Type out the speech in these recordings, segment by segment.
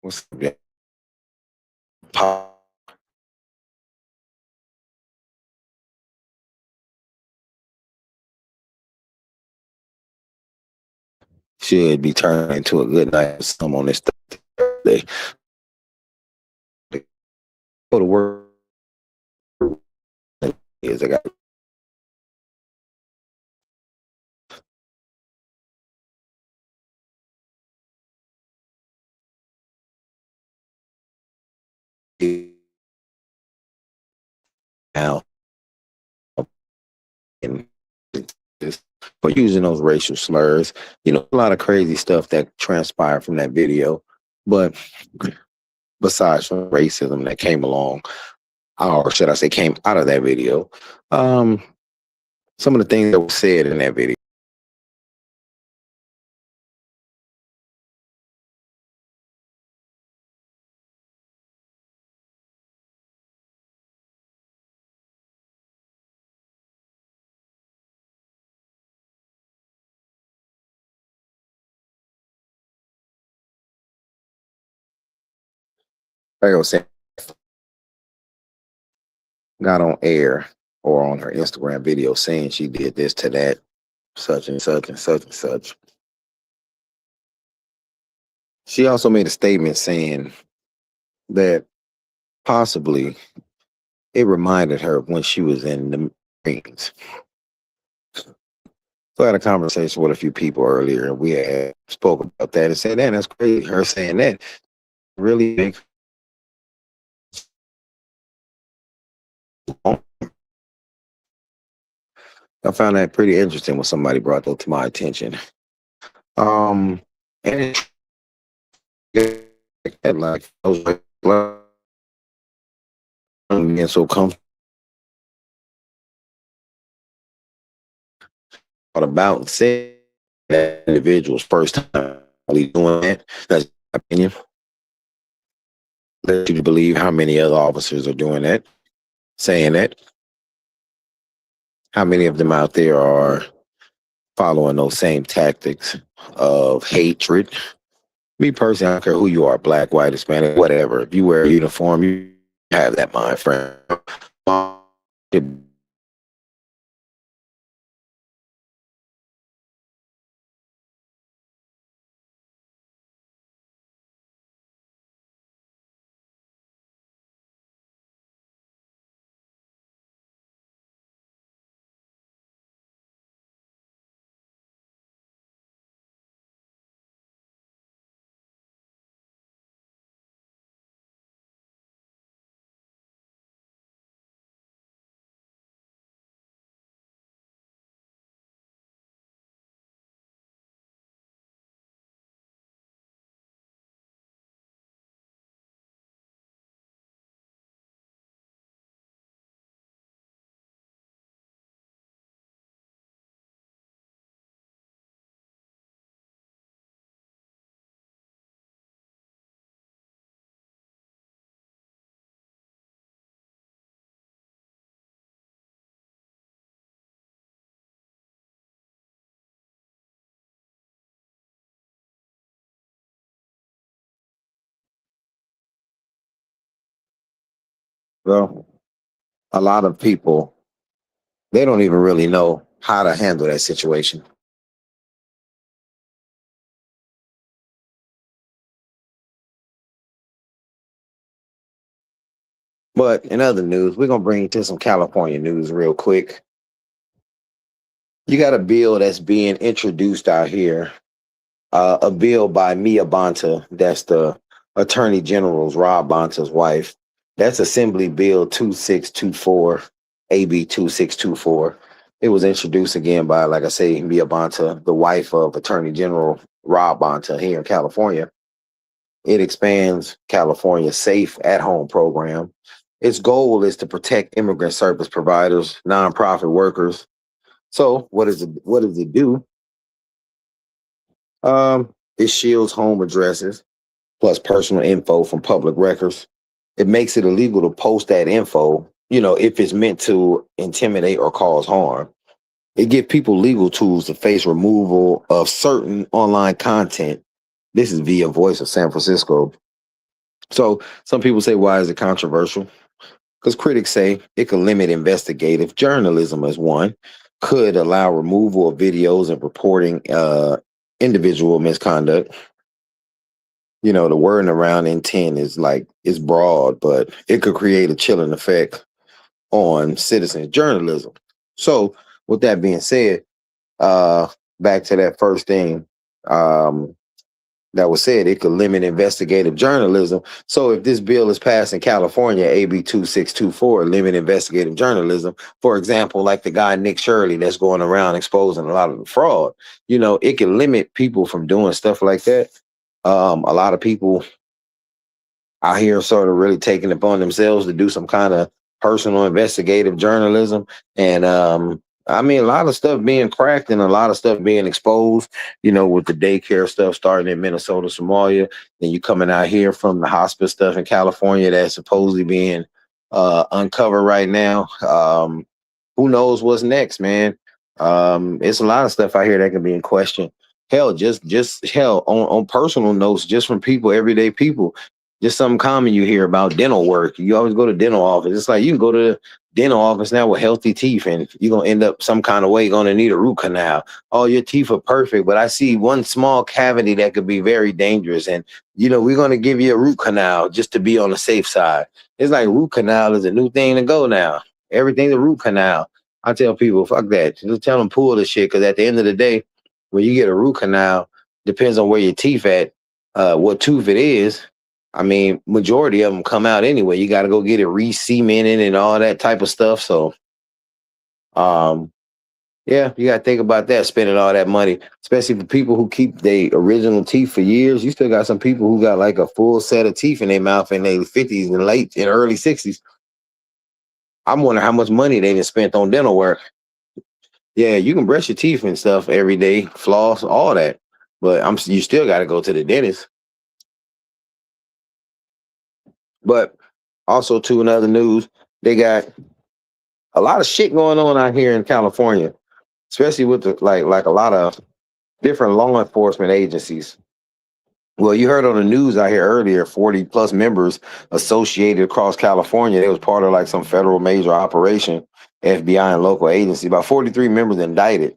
What's up, yeah? Pop should be turning into a good night for some on this Thursday. Go to work is I got now and just for using those racial slurs. A lot of crazy stuff that transpired from that video. But besides from racism that came along, or should I say came out of that video, um, some of the things that were said in that video. Like I was saying, got on air or on her Instagram video saying she did this to that, such and such and such and such. She also made a statement saying that possibly it reminded her of when she was in the Marines. So I had a conversation with a few people earlier, and we had spoke about that and said, "Man, that's crazy." Her saying that really big. I found that pretty interesting when somebody brought that to my attention. And like I was like, being so comfortable about saying that individual's first time really doing that. That's my opinion. Let you believe how many other officers are doing that, saying that. How many of them out there are following those same tactics of hatred? Me personally, I don't care who you are, black, white, Hispanic, whatever. If you wear a uniform, you have that mind frame. Well, a lot of people, they don't even really know how to handle that situation. But in other news, we're going to bring you to some California news real quick. You got a bill that's being introduced out here, a bill by Mia Bonta, that's the Attorney General's Rob Bonta's wife. That's Assembly Bill 2624, AB 2624. It was introduced again by, like I say, Mia Bonta, the wife of Attorney General Rob Bonta here in California. It expands California's safe at home program. Its goal is to protect immigrant service providers, nonprofit workers. So what does it do? It shields home addresses plus personal info from public records. It makes it illegal to post that info, if it's meant to intimidate or cause harm. It gives people legal tools to face removal of certain online content. This is via Voice of San Francisco. So some people say, why is it controversial? Because critics say it could limit investigative journalism as one, could allow removal of videos and reporting individual misconduct. You know, the wording around intent is like it's broad, but it could create a chilling effect on citizen journalism. So, with that being said, uh, back to that first thing um, that was said, it could limit investigative journalism. So, if this bill is passed in California, AB 2624, limit investigative journalism, for example, like the guy Nick Shirley that's going around exposing a lot of the fraud, you know, it can limit people from doing stuff like that. A lot of people out here sort of really taking it upon themselves to do some kind of personal investigative journalism. And I mean, a lot of stuff being cracked and a lot of stuff being exposed, you know, with the daycare stuff starting in Minnesota, Somalia. Then you coming out here from the hospice stuff in California that's supposedly being uncovered right now. Who knows what's next, man? It's a lot of stuff out here that can be in question. Hell, just hell on personal notes, just from people, everyday people, just something common you hear about dental work. You always go to dental office. It's like you can go to the dental office now with healthy teeth, and you're gonna end up some kind of way gonna need a root canal. Oh, your teeth are perfect, but I see one small cavity that could be very dangerous, and you know we're gonna give you a root canal just to be on the safe side. It's like root canal is a new thing to go now. Everything's a root canal. I tell people, fuck that. Just tell them pull the shit, because at the end of the day, when you get a root canal, depends on where your teeth at, what tooth it is. I mean, majority of them come out anyway. You got to go get it re-cemented and all that type of stuff. So, um, yeah, you got to think about that, spending all that money, especially for people who keep their original teeth for years. You still got some people who got like a full set of teeth in their mouth in their 50s and late and early 60s. I'm wondering how much money they just spent on dental work. Yeah, you can brush your teeth and stuff every day, floss, all that, but you still got to go to the dentist. But also, too, in other news, they got a lot of shit going on out here in California, especially with the like a lot of different law enforcement agencies. Well, you heard on the news out here earlier, 40 plus members associated across California. They was part of like some federal major operation, FBI and local agency. About 43 members indicted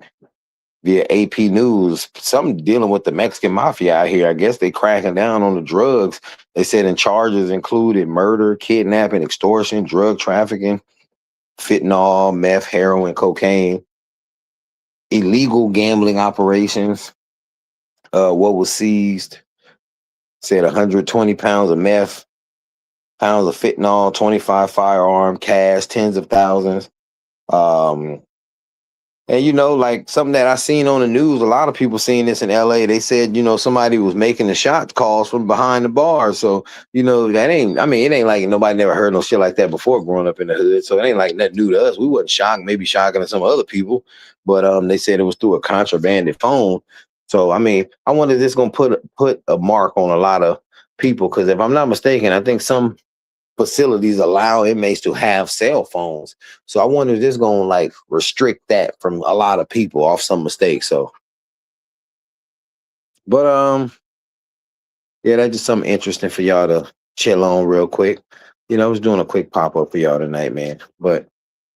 via AP News. Something dealing with the Mexican mafia out here. I guess they cracking down on the drugs. They said in charges included murder, kidnapping, extortion, drug trafficking, fentanyl, meth, heroin, cocaine, illegal gambling operations. What was seized said 120 pounds of meth, pounds of fentanyl, 25 firearm, cash, tens of thousands. Um, and you know, like something that I seen on the news, a lot of people seen this in LA. They said, you know, somebody was making the shot calls from behind the bar. So, you know, that ain't, I mean, it ain't like nobody never heard no shit like that before growing up in the hood. So it ain't like nothing new to us. We wasn't shocked, maybe shocking to some other people. But they said it was through a contrabanded phone. So I mean, I wonder if this gonna put a mark on a lot of people, because if I'm not mistaken, I think some facilities allow inmates to have cell phones. So I wonder if this gonna like restrict that from a lot of people off some mistakes. So, but yeah, that's just something interesting for y'all to chill on real quick. You know, I was doing a quick pop up for y'all tonight, man. But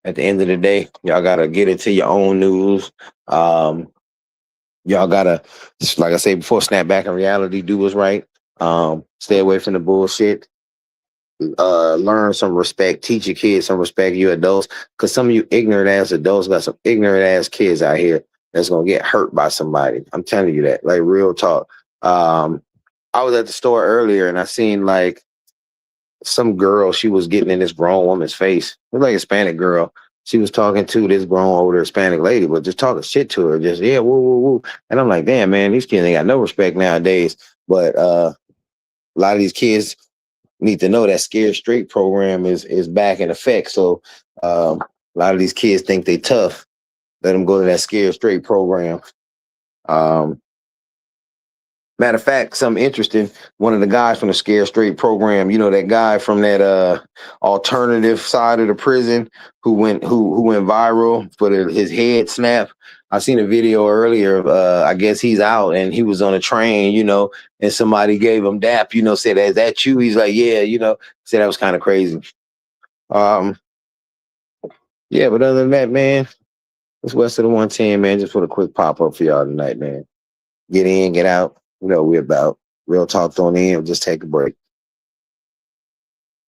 at the end of the day, y'all gotta get into your own news. Y'all gotta, like I said before, snap back in reality, do what's right. Stay away from the bullshit. Learn some respect, teach your kids some respect, you adults, because some of you ignorant ass adults got some ignorant ass kids out here that's gonna get hurt by somebody. I'm telling you that, like real talk. I was at the store earlier and I seen like some girl, she was getting in this grown woman's face. It was like a Hispanic girl. She was talking to this grown older Hispanic lady, but just talking shit to her, just yeah, woo, woo, woo. And I'm like, damn, man, these kids ain't got no respect nowadays. But a lot of these kids need to know that Scared Straight program is back in effect. So a lot of these kids think they tough. Let them go to that Scared Straight program. Um, Matter of fact, something interesting. One of the guys from the Scared Straight program, you know, that guy from that alternative side of the prison who went viral for his head snap. I seen a video earlier of I guess he's out and he was on a train, and somebody gave him dap, said, "Is that you?" He's like, "Yeah," said that was kind of crazy. Um, yeah, but other than that, man, it's west of the 110, man. Just put a quick pop up for y'all tonight, man. Get in, get out. We're about real talk on in. Just take a break.